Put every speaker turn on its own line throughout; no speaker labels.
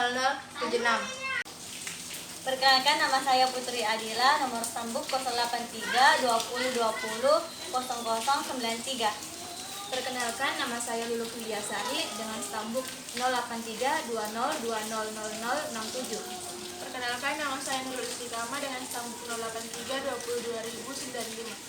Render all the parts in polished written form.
0076.
Perkenalkan, nama saya Putri Adila, nomor stambuk 083 20 20 0093.
Perkenalkan, nama saya Lulu Kuliasari dengan stambuk 083 20 20 0067.
Perkenalkan, nama saya Nurul Istiqamah dengan stambuk 083 20 2095.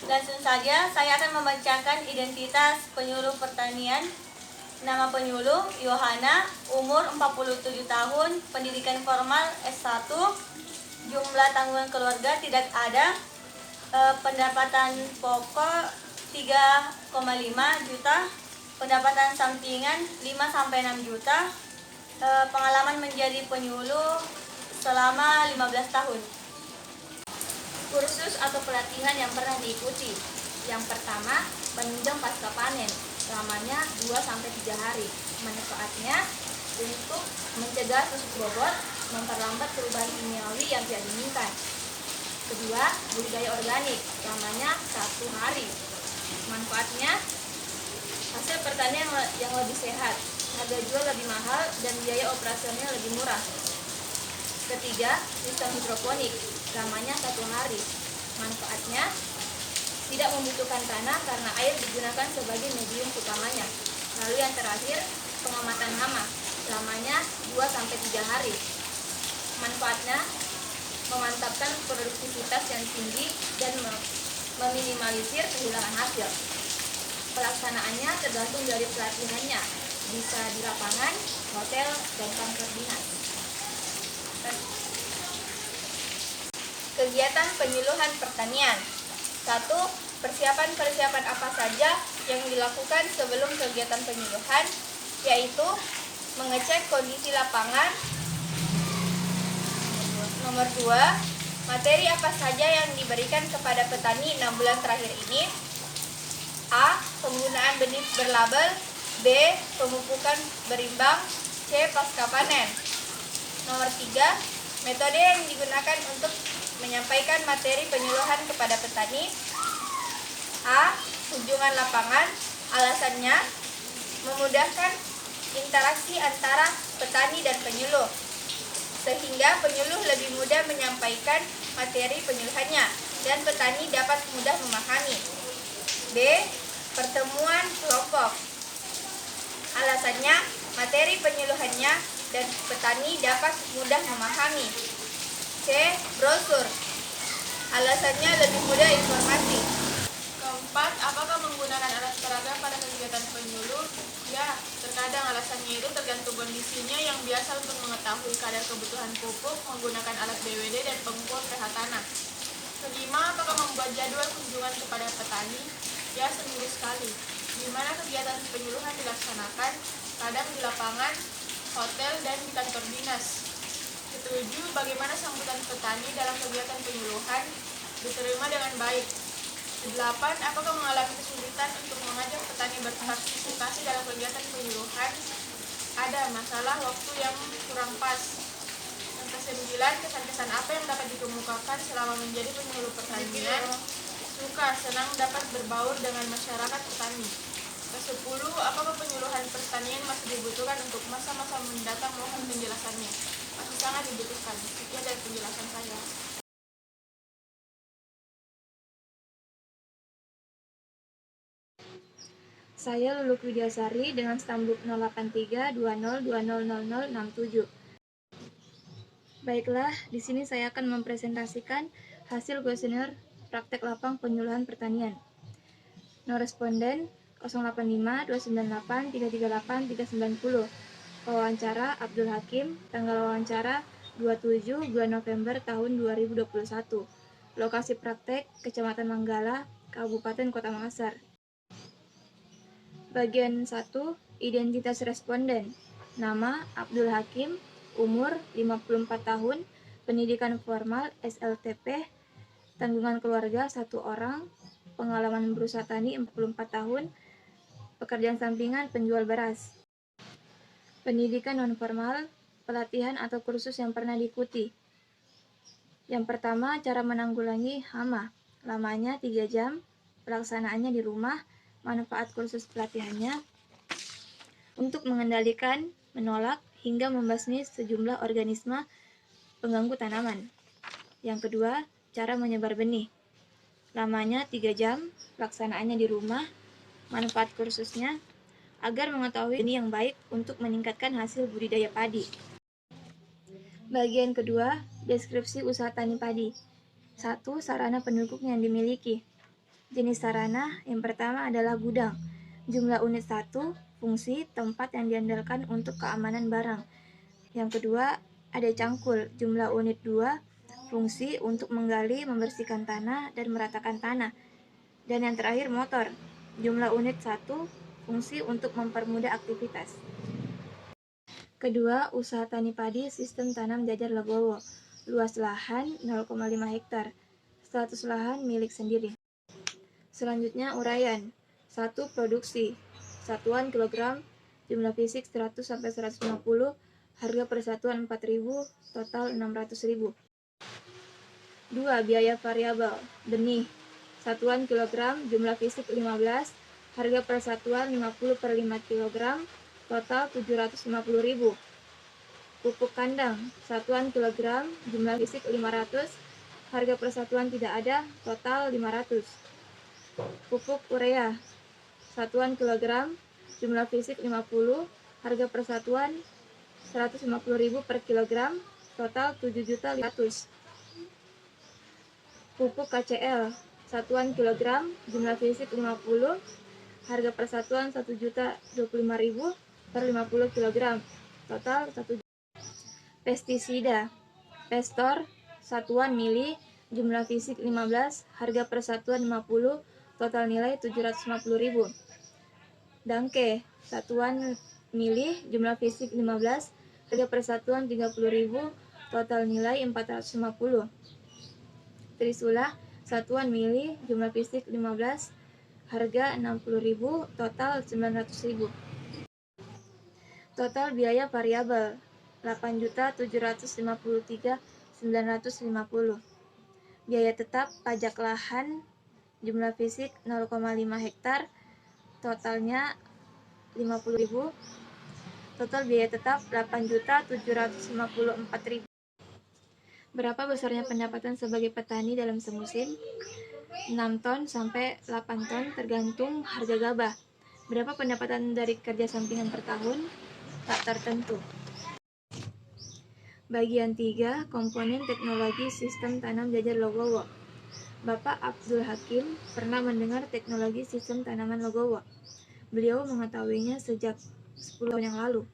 Langsung saja, saya akan membacakan identitas penyuluh pertanian. Nama penyuluh Yohana, umur 47 tahun, pendidikan formal S1, jumlah tanggungan keluarga tidak ada, pendapatan pokok 3,5 juta, pendapatan sampingan 5-6 juta, pengalaman menjadi penyuluh selama 15 tahun.
Kursus atau pelatihan yang pernah diikuti. Yang pertama, penunjang pasca panen, lamanya 2-3 hari. Manfaatnya untuk mencegah tusuk bobot, memperlambat perubahan kimiawi yang tidak diinginkan. Kedua, budidaya organik, lamanya 1 hari. Manfaatnya hasil pertanian yang lebih sehat, harga jual lebih mahal, dan biaya operasionalnya lebih murah. Ketiga, sistem hidroponik, lamanya 1 hari. Manfaatnya tidak membutuhkan tanah karena air digunakan sebagai medium utamanya. Lalu yang terakhir, pengamatan hama, lamanya 2-3 hari. Manfaatnya memantapkan produktivitas yang tinggi dan meminimalisir kehilangan hasil. Pelaksanaannya tergantung dari pelatihannya, bisa di lapangan, hotel, dan kantor dinas. Kegiatan penyuluhan pertanian. 1. Persiapan-persiapan apa saja yang dilakukan sebelum kegiatan penyuluhan, yaitu mengecek kondisi lapangan. Nomor 2. Materi apa saja yang diberikan kepada petani 6 bulan terakhir ini? A. Penggunaan benih berlabel. B. Pemupukan berimbang. C. Pasca panen. Nomor 3. Metode yang digunakan untuk menyampaikan materi penyuluhan kepada petani. A. Kunjungan lapangan. Alasannya memudahkan interaksi antara petani dan penyuluh, sehingga penyuluh lebih mudah menyampaikan materi penyuluhannya dan petani dapat mudah memahami. B. Pertemuan kelompok. Alasannya materi penyuluhannya dan petani dapat mudah memahami. C. Brosur. Alasannya lebih mudah informasi.
Keempat, apakah menggunakan alat peraga pada kegiatan penyuluh? Ya, terkadang alasannya itu tergantung kondisinya, yang biasa untuk mengetahui kadar kebutuhan pupuk menggunakan alat BWD dan pengukur pH tanah. Kelima, apakah membuat jadwal kunjungan kepada petani? Ya, seminggu sekali. Di mana kegiatan penyuluhan dilaksanakan? Kadang di lapangan, hotel, dan di kantor dinas. Ketujuh, bagaimana sambutan petani dalam kegiatan penyuluhan? Diterima dengan baik. 8. Apakah mengalami kesulitan untuk mengajak petani berpartisipasi dalam kegiatan penyuluhan? Ada masalah waktu yang kurang pas. Yang ke-9, kesan-kesan apa yang dapat dikemukakan selama menjadi penyuluh pertanian? Suka, senang dapat berbaur dengan masyarakat petani. Ke-10, apakah penyuluhan pertanian masih dibutuhkan untuk masa-masa mendatang? Mohon penjelasannya. Masih sangat dibutuhkan. Sekian dari penjelasan saya.
Saya Luluk Widyasari dengan stambuk 08320200067. Baiklah, di sini saya akan mempresentasikan hasil kuesioner praktek lapang penyuluhan pertanian. No responden 085 298 338 390. Wawancara Abdul Hakim, tanggal wawancara 27 bulan November tahun 2021. Lokasi praktek Kecamatan Manggala, Kabupaten Kota Makassar. Bagian 1, identitas responden. Nama Abdul Hakim, umur 54 tahun, pendidikan formal SLTP, tanggungan keluarga 1 orang, pengalaman berusaha tani 44 tahun, pekerjaan sampingan penjual beras. Pendidikan non-formal, pelatihan atau kursus yang pernah diikuti. Yang pertama, cara menanggulangi hama. Lamanya 3 jam, pelaksanaannya di rumah, manfaat kursus pelatihannya untuk mengendalikan, menolak, hingga membasmi sejumlah organisme pengganggu tanaman. Yang kedua, cara menyebar benih. Lamanya 3 jam, pelaksanaannya di rumah, manfaat kursusnya agar mengetahui benih yang baik untuk meningkatkan hasil budidaya padi. Bagian kedua, deskripsi usaha tani padi. 1. Sarana pendukung yang dimiliki. Jenis sarana yang pertama adalah gudang. Jumlah unit 1, fungsi tempat yang diandalkan untuk keamanan barang. Yang kedua, ada cangkul. Jumlah unit 2, fungsi untuk menggali, membersihkan tanah, dan meratakan tanah. Dan yang terakhir, motor. Jumlah unit 1, fungsi untuk mempermudah aktivitas. Kedua, usaha tani padi sistem tanam jajar legowo. Luas lahan 0,5 hektar. Status lahan milik sendiri. Selanjutnya, uraian. 1. Produksi. Satuan kilogram, jumlah fisik 100-150, harga per satuan 4.000, total 600.000. 2. Biaya variabel. Benih. Satuan kilogram, jumlah fisik 15, harga per satuan 50 per 5 kg, total 750.000. Pupuk kandang. Satuan kilogram, jumlah fisik 500, harga per satuan tidak ada, total 500. Pupuk urea. Satuan kilogram, jumlah fisik 50, harga per satuan 150.000 per kilogram, total 7.500.000. Pupuk KCL. Satuan kilogram, jumlah fisik 50, harga per satuan 1.025.000 per 50 kg, total 1 juta. Pestisida. Pestor, satuan mili, jumlah fisik 15, harga per satuan 50, total nilai 750.000. Dangke, satuan mili, jumlah fisik 15, harga per satuan 30.000, total nilai 450. Trisula, satuan mili, jumlah fisik 15, harga 60.000, total 900.000. Total biaya variabel 8.753.950. Biaya tetap pajak lahan jumlah fisik 0,5 hektar, totalnya 50.000. Total biaya tetap 8.754.000. Berapa besarnya pendapatan sebagai petani dalam semusim? 6 ton sampai 8 ton tergantung harga gabah. Berapa pendapatan dari kerja sampingan per tahun? Tak tertentu. Bagian 3, komponen teknologi sistem tanam jajar legowo. Bapak Abdul Hakim pernah mendengar teknologi sistem tanaman legowo. Beliau mengetahuinya sejak 10 tahun yang lalu.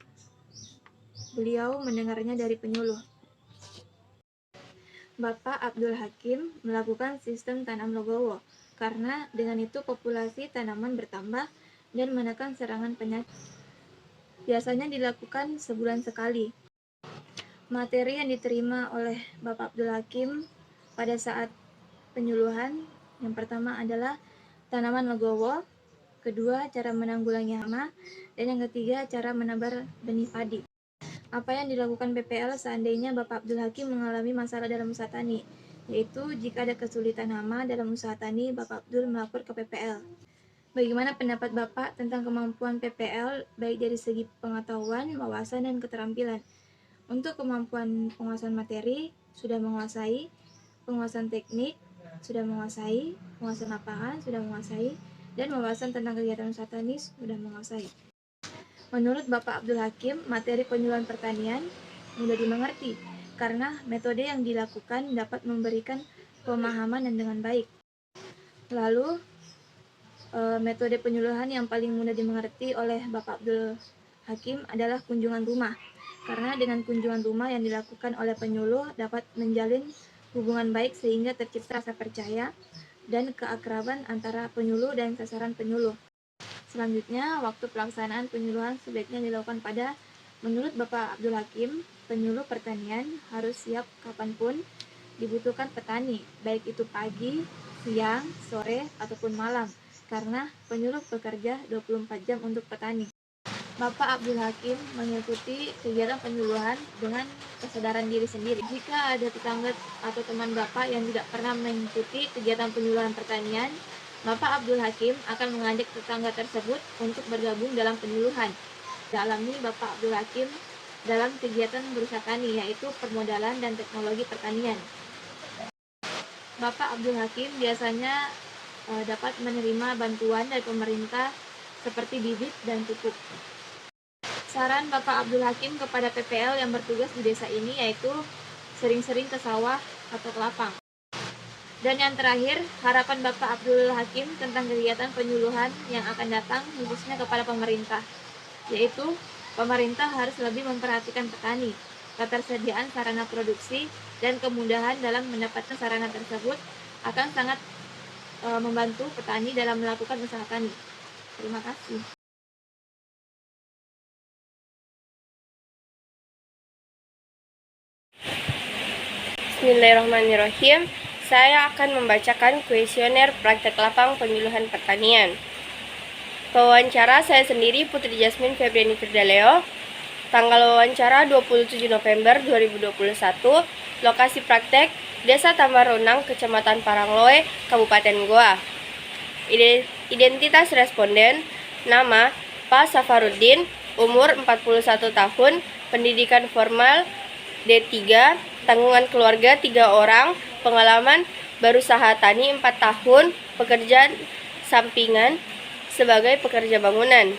Beliau mendengarnya dari penyuluh. Bapak Abdul Hakim melakukan sistem tanam legowo karena dengan itu populasi tanaman bertambah dan menekan serangan penyakit. Biasanya dilakukan sebulan sekali. Materi yang diterima oleh Bapak Abdul Hakim pada saat penyuluhan yang pertama adalah tanaman legowo, kedua cara menanggulangi hama, dan yang ketiga cara menebar benih padi. Apa yang dilakukan PPL seandainya Bapak Abdul Hakim mengalami masalah dalam usaha tani, yaitu jika ada kesulitan hama dalam usaha tani, Bapak Abdul melapor ke PPL. Bagaimana pendapat Bapak tentang kemampuan PPL baik dari segi pengetahuan, wawasan, dan keterampilan? Untuk kemampuan penguasaan materi, sudah menguasai, penguasaan teknik, sudah menguasai, penguasaan lapangan, sudah menguasai, dan wawasan tentang kegiatan usaha tani sudah menguasai. Menurut Bapak Abdul Hakim, materi penyuluhan pertanian mudah dimengerti karena metode yang dilakukan dapat memberikan pemahaman dan dengan baik. Lalu, metode penyuluhan yang paling mudah dimengerti oleh Bapak Abdul Hakim adalah kunjungan rumah. Karena dengan kunjungan rumah yang dilakukan oleh penyuluh dapat menjalin hubungan baik sehingga tercipta rasa percaya dan keakraban antara penyuluh dan sasaran penyuluh. Selanjutnya, waktu pelaksanaan penyuluhan sebaiknya dilakukan menurut Bapak Abdul Hakim, penyuluh pertanian harus siap kapanpun dibutuhkan petani, baik itu pagi, siang, sore, ataupun malam, karena penyuluh bekerja 24 jam untuk petani. Bapak Abdul Hakim mengikuti kegiatan penyuluhan dengan kesadaran diri sendiri. Jika ada tetangga atau teman Bapak yang tidak pernah mengikuti kegiatan penyuluhan pertanian, Bapak Abdul Hakim akan mengajak tetangga tersebut untuk bergabung dalam penyuluhan. Dalami Bapak Abdul Hakim dalam kegiatan berusaha tani, yaitu permodalan dan teknologi pertanian. Bapak Abdul Hakim biasanya dapat menerima bantuan dari pemerintah seperti bibit dan pupuk. Saran Bapak Abdul Hakim kepada PPL yang bertugas di desa ini yaitu sering-sering ke sawah atau ke lapang. Dan yang terakhir, harapan Bapak Abdul Hakim tentang kegiatan penyuluhan yang akan datang khususnya kepada pemerintah, yaitu pemerintah harus lebih memperhatikan petani, ketersediaan sarana produksi, dan kemudahan dalam mendapatkan sarana tersebut akan sangat membantu petani dalam melakukan usaha tani. Terima kasih.
Bismillahirrahmanirrahim. Saya akan membacakan kuesioner praktek lapang penyuluhan pertanian. Pewawancara saya sendiri Putri Jasmine Febriani Firdaleo. Tanggal wawancara 27 November 2021. Lokasi praktek Desa Tamarunang, Kecamatan Parangloe, Kabupaten Goa. Identitas responden: nama Pak Safarudin, umur 41 tahun, pendidikan formal D3, tanggungan keluarga 3 orang, pengalaman berusaha tani 4 tahun, pekerjaan sampingan sebagai pekerja bangunan.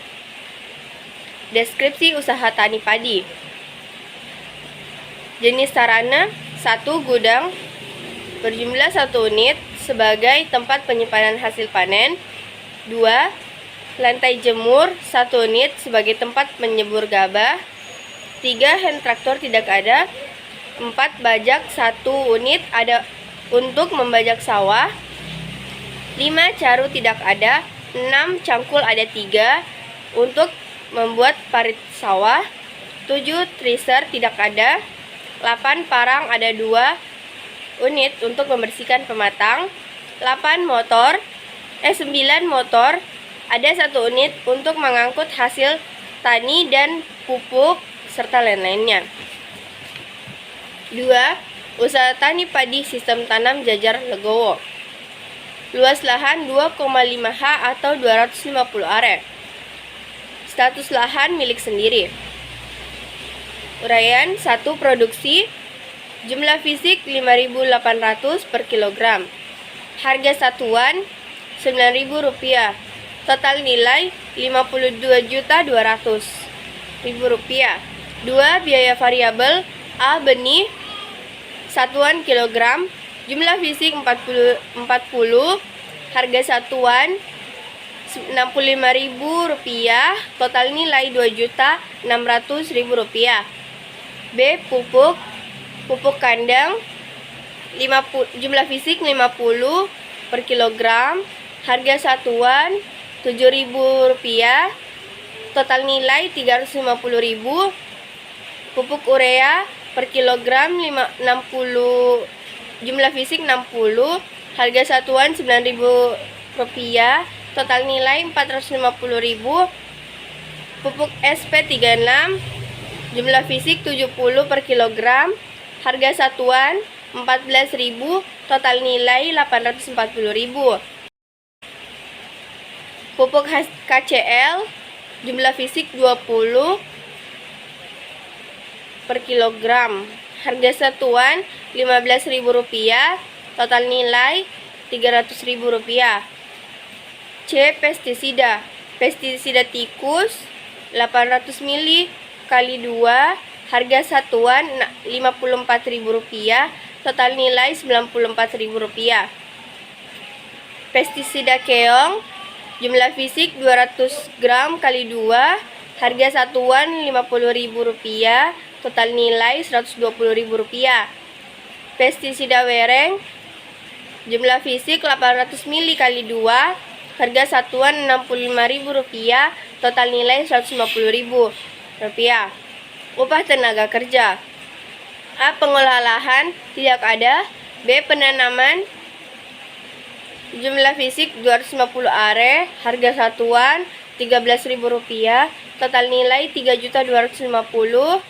Deskripsi usaha tani padi. Jenis sarana: 1. Gudang berjumlah 1 unit sebagai tempat penyimpanan hasil panen. 2. Lantai jemur 1 unit sebagai tempat menyebur gabah. 3. Hand traktor tidak ada. 4. Bajak 1 unit ada untuk membajak sawah. 5. Caru tidak ada. 6. Cangkul ada 3 untuk membuat parit sawah. 7. Tracer tidak ada. 8. Parang ada 2 unit untuk membersihkan pematang. 9 motor ada 1 unit untuk mengangkut hasil tani dan pupuk serta lain-lainnya. 2. Usaha tani padi sistem tanam jajar legowo. Luas lahan 2,5 ha atau 250 are. Status lahan milik sendiri. Uraian: 1. Produksi. Jumlah fisik 5.800 per kilogram. Harga satuan Rp9.000. Total nilai Rp52.200.000. 2. Biaya variabel: A. Benih satuan kilogram. Jumlah fisik 40. Harga satuan Rp65.000. Total nilai Rp2.600.000. B. Pupuk kandang jumlah fisik 50 per kilogram. Harga satuan Rp7.000. Total nilai Rp350.000. Pupuk urea per kilogram 60, jumlah fisik 60. Harga satuan Rp9.000. Total nilai Rp450.000. Pupuk SP36 jumlah fisik 70 per kilogram. Harga satuan Rp14.000. Total nilai Rp840.000. Pupuk KCL jumlah fisik 20 per kilogram. Harga satuan Rp15.000. Total nilai Rp300.000. C. Pestisida. Pestisida tikus 800 ml kali 2, harga satuan Rp54.000, total nilai Rp94.000. Pestisida keong, jumlah fisik 200 gram kali 2, harga satuan Rp50.000, total nilai Rp120.000. Pestisida wereng, jumlah fisik 800 ml kali 2, harga satuan Rp65.000, total nilai Rp150.000. Upah tenaga kerja. A. Pengolah lahan tidak ada. B. Penanaman, jumlah fisik 250 are, harga satuan Rp13.000, total nilai Rp3.250.000.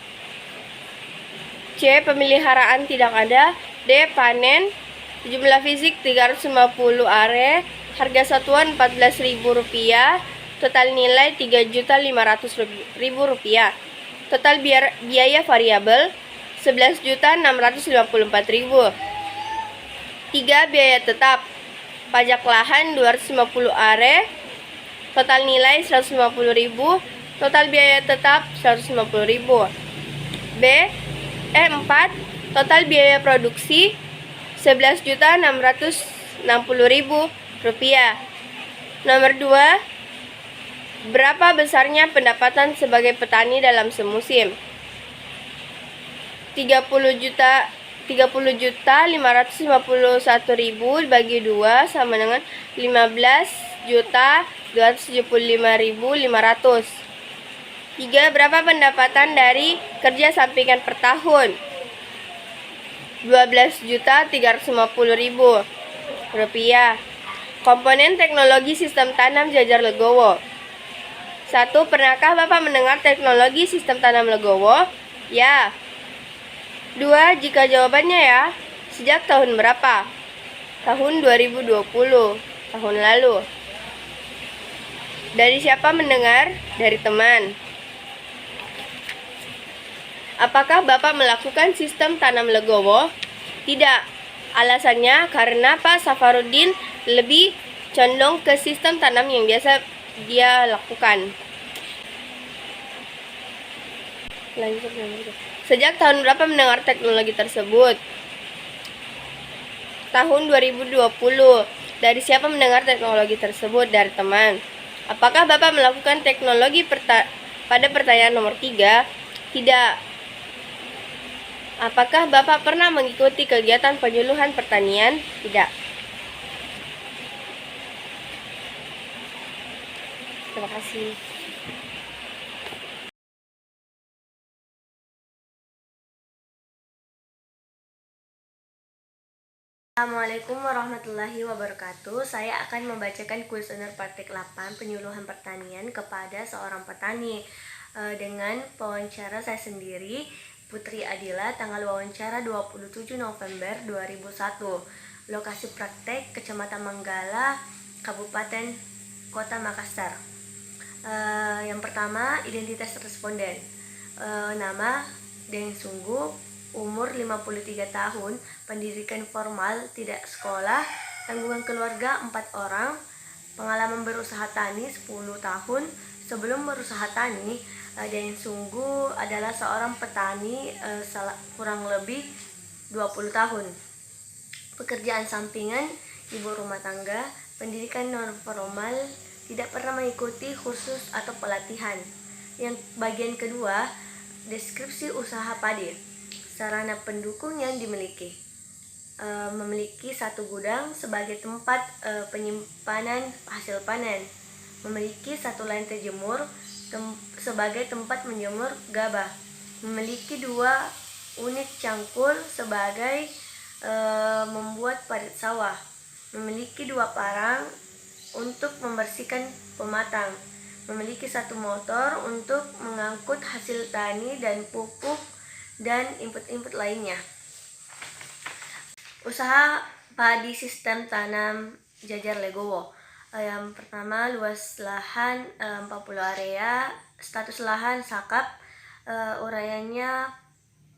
C. Pemeliharaan tidak ada. D. Panen, jumlah fisik 350 are, harga satuan Rp14.000, total nilai Rp3.500.000. Total biaya variabel Rp11.654.000. 3. Biaya tetap. Pajak lahan 250 are, total nilai Rp150.000, total biaya tetap Rp150.000. 4. Total biaya produksi Rp11.660.000. Nomor 2. Berapa besarnya pendapatan sebagai petani dalam semusim? 30.551.000 dibagi 2 sama dengan 15.275.500. 3. Berapa pendapatan dari kerja sampingan per tahun? Rp12.350.000. Komponen teknologi sistem tanam Jajar Legowo. 1. Pernahkah Bapak mendengar teknologi sistem tanam Legowo? Ya. 2. Jika jawabannya ya, sejak tahun berapa? Tahun 2020, tahun lalu. Dari siapa mendengar? Dari teman. Apakah Bapak melakukan sistem tanam Legowo? Tidak. Alasannya karena Pak Safarudin lebih condong ke sistem tanam yang biasa dia lakukan. Lanjut. Sejak tahun berapa mendengar teknologi tersebut? Tahun 2020. Dari siapa mendengar teknologi tersebut? Dari teman. Apakah Bapak melakukan teknologi pada pertanyaan nomor 3? Tidak. Apakah Bapak pernah mengikuti kegiatan penyuluhan pertanian? Tidak. Terima kasih. Assalamualaikum warahmatullahi wabarakatuh. Saya akan membacakan kuesioner praktik 8 penyuluhan pertanian kepada seorang petani dengan pewawancara saya sendiri, Putri Adila, tanggal wawancara 27 November 2001. Lokasi praktek Kecamatan Manggala, Kabupaten Kota Makassar. Yang pertama, identitas responden. Nama Deng Sungguh, umur 53 tahun, pendidikan formal, tidak sekolah, tanggungan keluarga 4 orang, pengalaman berusaha tani 10 tahun. Sebelum berusaha tani, Deng Sungguh adalah seorang petani kurang lebih 20 tahun. Pekerjaan sampingan, ibu rumah tangga, pendidikan non formal, tidak pernah mengikuti kursus atau pelatihan. Yang bagian kedua, deskripsi usaha padi. Sarana pendukung yang dimiliki. Memiliki 1 gudang sebagai tempat penyimpanan hasil panen. Memiliki 1 lantai jemur sebagai tempat menjemur gabah. Memiliki 2 unit cangkul sebagai membuat parit sawah. Memiliki 2 parang untuk membersihkan pematang. Memiliki 1 motor untuk mengangkut hasil tani dan pupuk dan input-input lainnya. Usaha padi sistem tanam Jajar Legowo. Yang pertama, luas lahan 40 area, status lahan sakap, uraiannya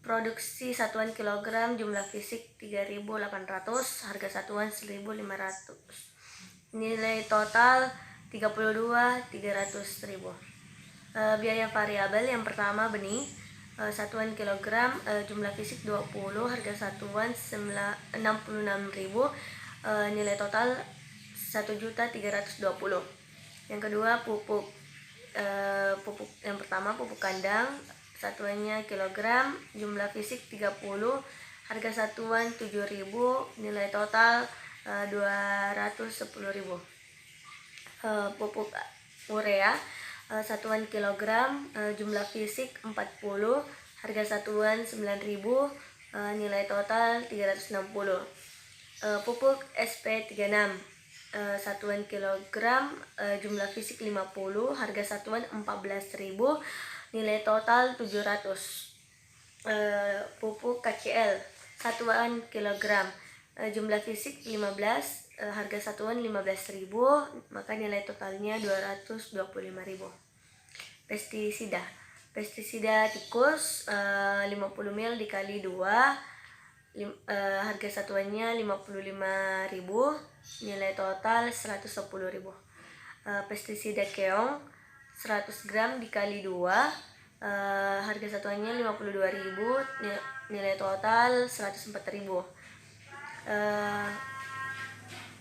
produksi satuan kilogram, jumlah fisik 3.800, harga satuan 1.500. Nilai total
32.300.000. Biaya variabel yang pertama benih, satuan kilogram, jumlah fisik 20, harga satuan 66.000, nilai total 1.320.000. Yang kedua pupuk, pupuk yang pertama pupuk kandang, satuannya kilogram, jumlah fisik 30, harga satuan 7.000, nilai total 210.000. Pupuk urea, satuan kilogram, jumlah fisik 40, harga satuan 9.000, nilai total 360. Pupuk SP36, satuan kilogram, jumlah fisik 50, harga satuan 14.000, nilai total 700. Pupuk KCL, satuan kilogram, jumlah fisik 15, harga satuan 15.000, maka nilai totalnya 225.000. Pestisida tikus, 50 ml dikali 2, harga satuannya 55.000, nilai total 110.000. Pestisida keong 100 gram dikali 2, harga satuannya 52.000, nilai total 104.000.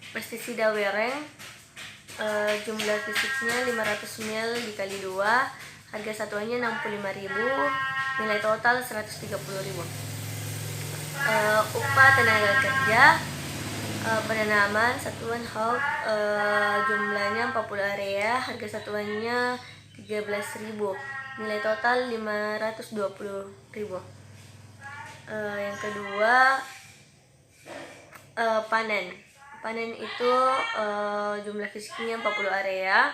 Pestisida wereng, jumlah fisiknya 500 ml dikali 2, harga satuannya 65.000, nilai total 130.000. Upah tenaga kerja, penanaman satuan hog, jumlahnya 40 area, harga satuannya 13.000, nilai total 520.000. Yang kedua panen itu jumlah fisiknya 40 area,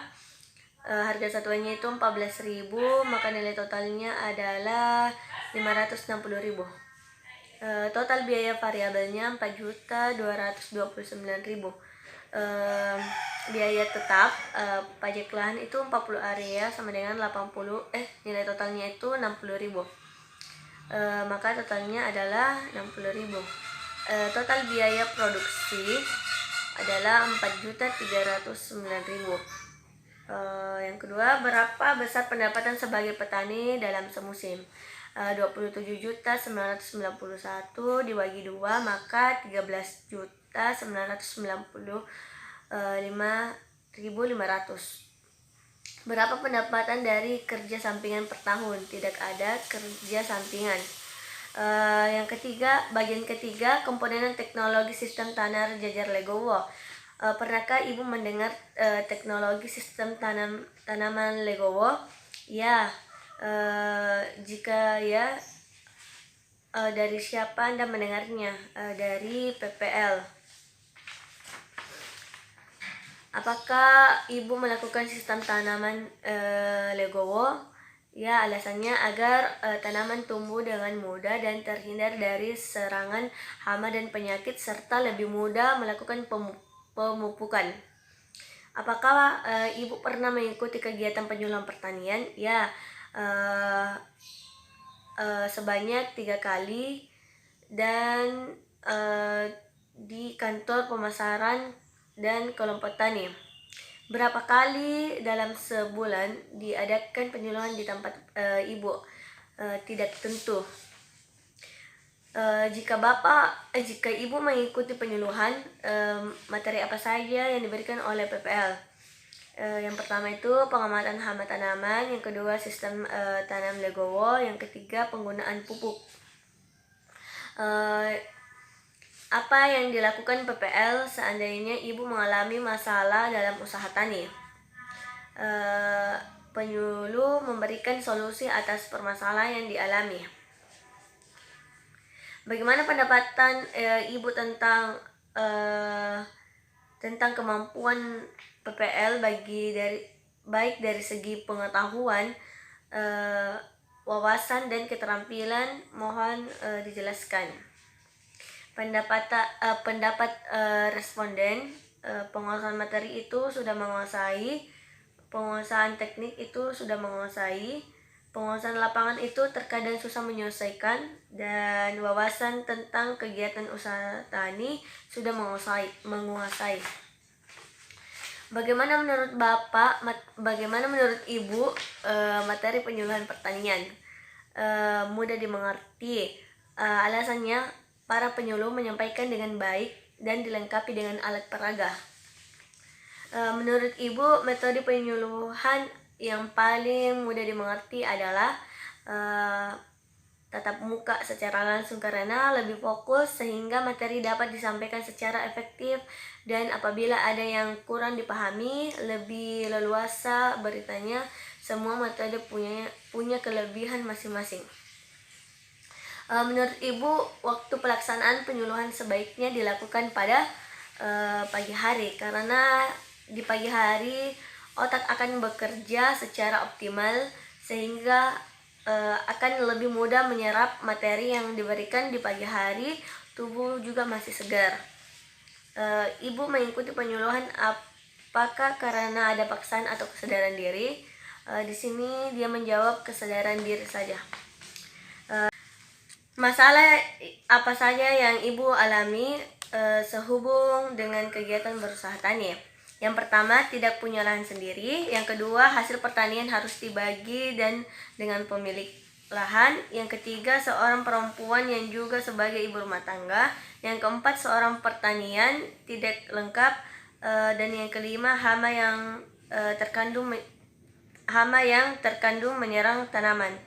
harga satuannya itu 14.000, maka nilai totalnya adalah 560.000. Total biaya variabelnya 4.229.000. Biaya tetap, pajak lahan itu 40 area sama dengan nilai totalnya itu 60.000. Maka totalnya adalah 60.000. Total biaya produksi adalah 4.309.000. Yang kedua, berapa besar pendapatan sebagai petani dalam semusim? 27.991 dibagi 2, maka 13.995.500. Berapa pendapatan dari kerja sampingan per tahun? Tidak ada kerja sampingan. Yang ketiga, bagian ketiga, komponen teknologi sistem tanam Jajar Legowo. Pernahkah ibu mendengar teknologi sistem tanaman Legowo? Ya. Jika ya, dari siapa Anda mendengarnya? Dari PPL. Apakah ibu melakukan sistem tanaman Legowo? Ya, alasannya agar tanaman tumbuh dengan mudah dan terhindar dari serangan hama dan penyakit, serta lebih mudah melakukan pemupukan. Apakah ibu pernah mengikuti kegiatan penyuluhan pertanian? Ya, sebanyak 3 kali, dan di kantor pemasaran dan kelompok tani. Berapa kali dalam sebulan diadakan penyuluhan di tempat ibu? Tidak tentu. Jika ibu mengikuti penyuluhan, materi apa saja yang diberikan oleh PPL? Yang pertama itu pengamatan hama tanaman, yang kedua sistem tanam Legowo, yang ketiga penggunaan pupuk. Apa yang dilakukan PPL seandainya ibu mengalami masalah dalam usaha tani? Penyuluh memberikan solusi atas permasalahan yang dialami. Bagaimana pendapatan ibu tentang kemampuan PPL baik dari segi pengetahuan, wawasan dan keterampilan? Mohon dijelaskan. Pendapat responden, penguasaan materi itu sudah menguasai, penguasaan teknik itu sudah menguasai, penguasaan lapangan itu terkadang susah menyelesaikan, dan wawasan tentang kegiatan usaha tani sudah menguasai. Bagaimana menurut Bapak, bagaimana menurut Ibu materi penyuluhan pertanian? Mudah dimengerti. Alasannya, para penyuluh menyampaikan dengan baik dan dilengkapi dengan alat peraga. Menurut Ibu, metode penyuluhan yang paling mudah dimengerti adalah tatap muka secara langsung karena lebih fokus sehingga materi dapat disampaikan secara efektif, dan apabila ada yang kurang dipahami lebih leluasa beritanya. Semua metode punya kelebihan masing-masing. Menurut Ibu, waktu pelaksanaan penyuluhan sebaiknya dilakukan pada pagi hari karena di pagi hari otak akan bekerja secara optimal sehingga akan lebih mudah menyerap materi yang diberikan di pagi hari. Tubuh juga masih segar. Ibu mengikuti penyuluhan apakah karena ada paksaan atau kesadaran diri? Di sini dia menjawab kesadaran diri saja. Masalah apa saja yang Ibu alami sehubung dengan kegiatan berusaha tani? Yang pertama, tidak punya lahan sendiri. Yang kedua, hasil pertanian harus dibagi dan dengan pemilik lahan. Yang ketiga, seorang perempuan yang juga sebagai ibu rumah tangga. Yang keempat, seorang pertanian tidak lengkap. Dan yang kelima, hama yang terkandung menyerang tanaman.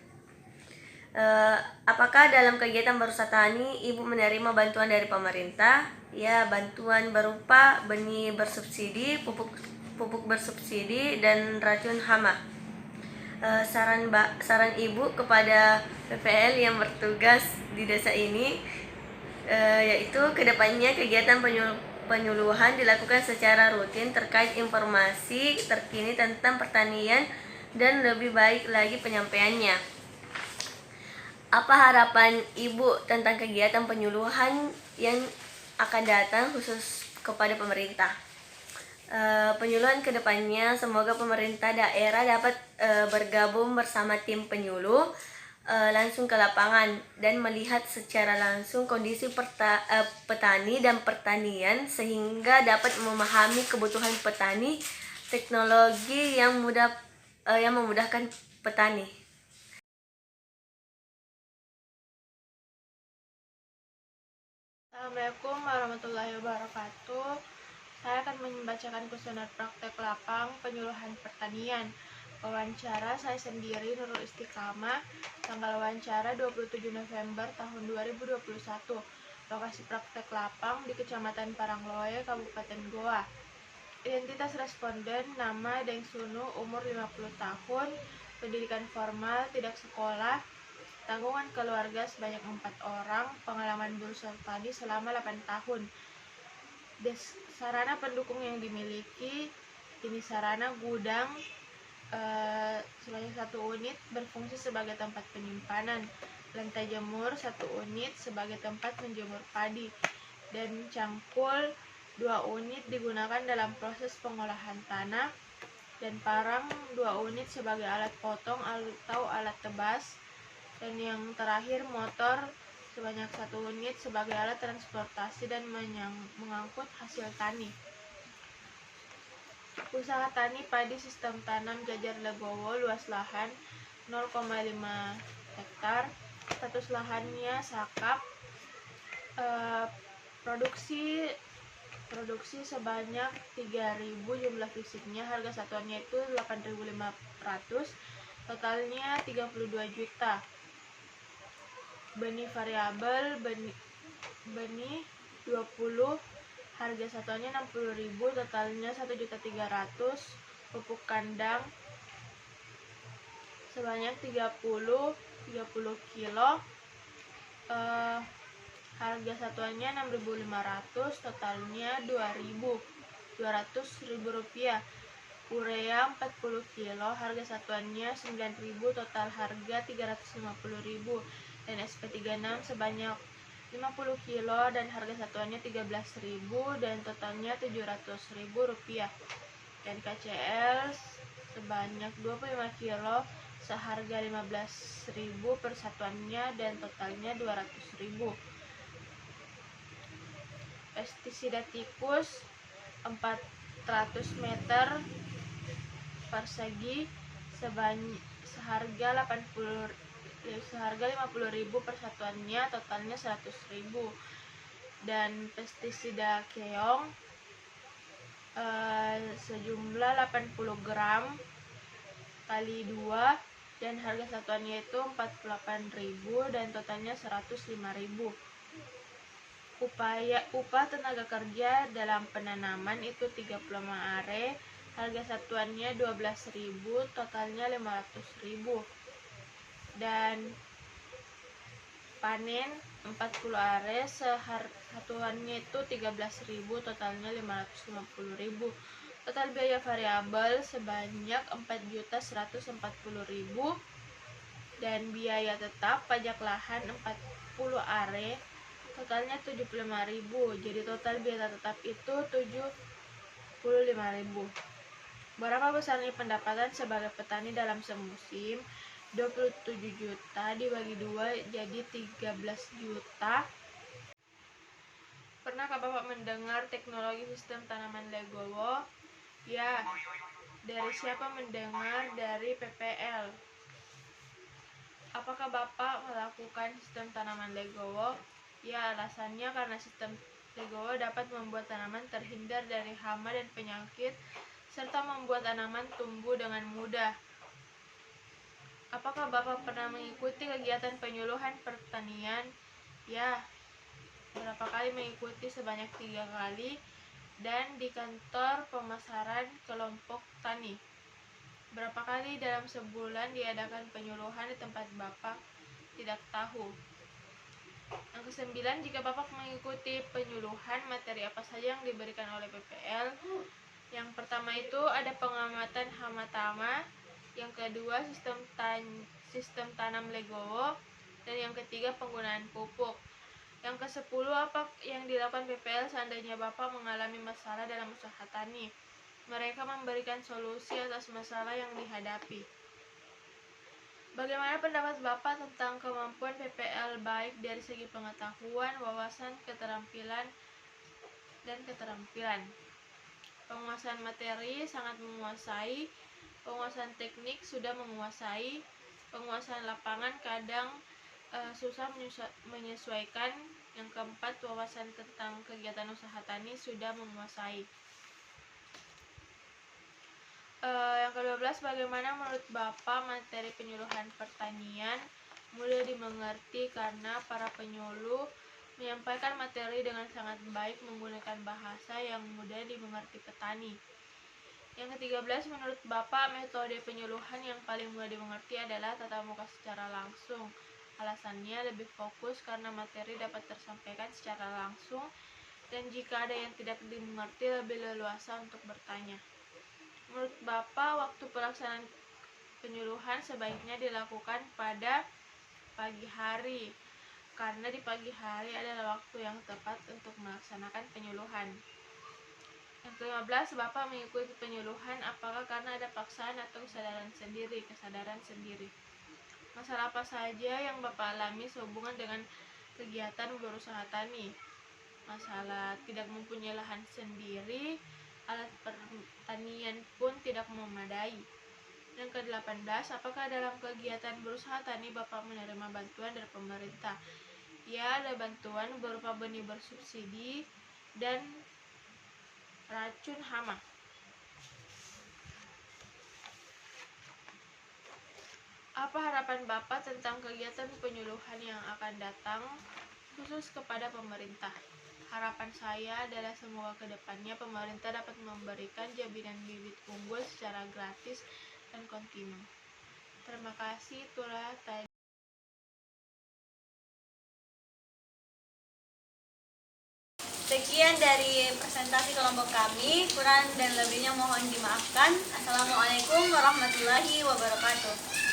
Apakah dalam kegiatan berusaha tani Ibu menerima bantuan dari pemerintah? Ya, bantuan berupa benih bersubsidi, pupuk bersubsidi, dan racun hama. Saran Ibu kepada PPL yang bertugas di desa ini yaitu kedepannya kegiatan penyuluhan dilakukan secara rutin terkait informasi terkini tentang pertanian dan lebih baik lagi penyampaiannya. Apa harapan Ibu tentang kegiatan penyuluhan yang akan datang khusus kepada pemerintah? Penyuluhan kedepannya semoga pemerintah daerah dapat bergabung bersama tim penyuluh langsung ke lapangan dan melihat secara langsung kondisi petani dan pertanian sehingga dapat memahami kebutuhan petani, teknologi yang memudahkan petani.
Assalamualaikum warahmatullahi wabarakatuh. Saya akan membacakan kuesioner praktek lapang penyuluhan pertanian. Wawancara saya sendiri, Nurul Istiqamah. Tanggal wawancara 27 November tahun 2021. Lokasi praktek lapang di Kecamatan Parangloe, Kabupaten Goa. Identitas responden, nama Deng Sunu, umur 50 tahun, pendidikan formal, tidak sekolah, tanggungan keluarga sebanyak 4 orang, pengalaman berusaha tani selama 8 tahun. Sarana pendukung yang dimiliki, ini sarana gudang sebanyak 1 unit berfungsi sebagai tempat penyimpanan, lantai jemur 1 unit sebagai tempat menjemur padi, dan cangkul 2 unit digunakan dalam proses pengolahan tanah, dan parang 2 unit sebagai alat potong atau alat tebas, dan yang terakhir motor sebanyak 1 unit sebagai alat transportasi dan mengangkut hasil tani. Usaha tani padi sistem tanam jajar legowo, luas lahan 0,5 hektar, status lahannya sakap, produksi sebanyak 3.000, jumlah fisiknya, harga satuannya itu 8.500, totalnya 32 juta. Benih variabel, benih 20, harga satuannya 60.000, totalnya 1.300.000. Pupuk kandang sebanyak 30 kilo, harga satuannya 6.500, totalnya 200.000 rupiah. Urea 40 kilo, harga satuannya 9.000, total harga 350.000. Dan SP36 sebanyak 50 kilo dan harga satuannya 13.000 dan totalnya 700.000 rupiah. Dan KCL sebanyak 25 kilo seharga 15.000 per satuannya dan totalnya 200.000. Pestisida tikus 4 400 meter persegi seharga 50.000 per satuannya, totalnya 100.000. Dan pestisida keong sejumlah 80 gram kali 2 dan harga satuannya itu 48.000 dan totalnya 105.000. Upah tenaga kerja dalam penanaman itu 35 are, harga satuannya 12.000, totalnya 500.000. Dan panen 40 are, satuannya itu 13.000, totalnya 550.000. Total biaya variabel sebanyak 4.140.000 dan biaya tetap pajak lahan 40 are, totalnya 75.000. Jadi total biaya tetap itu 75.000. Berapa besarnya pendapatan sebagai petani dalam semusim? 27 juta dibagi 2 jadi 13 juta. Pernahkah Bapak mendengar teknologi sistem tanaman legowo? Ya. Dari siapa mendengar? Dari PPL. Apakah Bapak melakukan sistem tanaman legowo? Ya, alasannya karena sistem legowo dapat membuat tanaman terhindar dari hama dan penyakit serta membuat tanaman tumbuh dengan mudah. Apakah Bapak pernah mengikuti kegiatan penyuluhan pertanian? Ya, berapa kali mengikuti? Sebanyak 3 kali dan di kantor pemasaran kelompok tani. Berapa kali dalam sebulan diadakan penyuluhan di tempat Bapak tidak tahu? Yang ke-9, jika Bapak mengikuti penyuluhan, materi apa saja yang diberikan oleh PPL? Yang pertama itu ada pengamatan hama tama, yang kedua sistem tanam legowo, dan yang ketiga penggunaan pupuk. Yang ke-10, apa yang dilakukan PPL seandainya Bapak mengalami masalah dalam usaha tani? Mereka memberikan solusi atas masalah yang dihadapi. Bagaimana pendapat Bapak tentang kemampuan PPL baik dari segi pengetahuan, wawasan, keterampilan, dan keterampilan? Penguasaan materi sangat menguasai, penguasaan teknik sudah menguasai, penguasaan lapangan kadang susah menyesuaikan. Yang keempat, wawasan tentang kegiatan usaha tani sudah menguasai. Yang ke-12, bagaimana menurut Bapak materi penyuluhan pertanian mudah dimengerti karena para penyuluh menyampaikan materi dengan sangat baik menggunakan bahasa yang mudah dimengerti petani. Yang ke-13, menurut Bapak metode penyuluhan yang paling mudah dimengerti adalah tatap muka secara langsung. Alasannya lebih fokus karena materi dapat tersampaikan secara langsung dan jika ada yang tidak dimengerti lebih leluasa untuk bertanya. Menurut Bapak, waktu pelaksanaan penyuluhan sebaiknya dilakukan pada pagi hari, karena di pagi hari adalah waktu yang tepat untuk melaksanakan penyuluhan. Yang ke-15, Bapak mengikuti penyuluhan apakah karena ada paksaan atau kesadaran sendiri? Masalah apa saja yang Bapak alami sehubungan dengan kegiatan berusaha tani? Masalah tidak mempunyai lahan sendiri, alat pertanian pun tidak memadai. Yang ke-18, apakah dalam kegiatan berusaha tani Bapak menerima bantuan dari pemerintah? Ya, ada bantuan berupa benih bersubsidi dan racun hama. Apa harapan Bapak tentang kegiatan penyuluhan yang akan datang, khusus kepada pemerintah? Harapan saya adalah semoga kedepannya pemerintah dapat memberikan jaminan bibit unggul secara gratis dan kontinu. Terima kasih, itulah tadi.
Sekian dari presentasi kelompok kami, kurang dan lebihnya mohon dimaafkan. Assalamualaikum warahmatullahi wabarakatuh.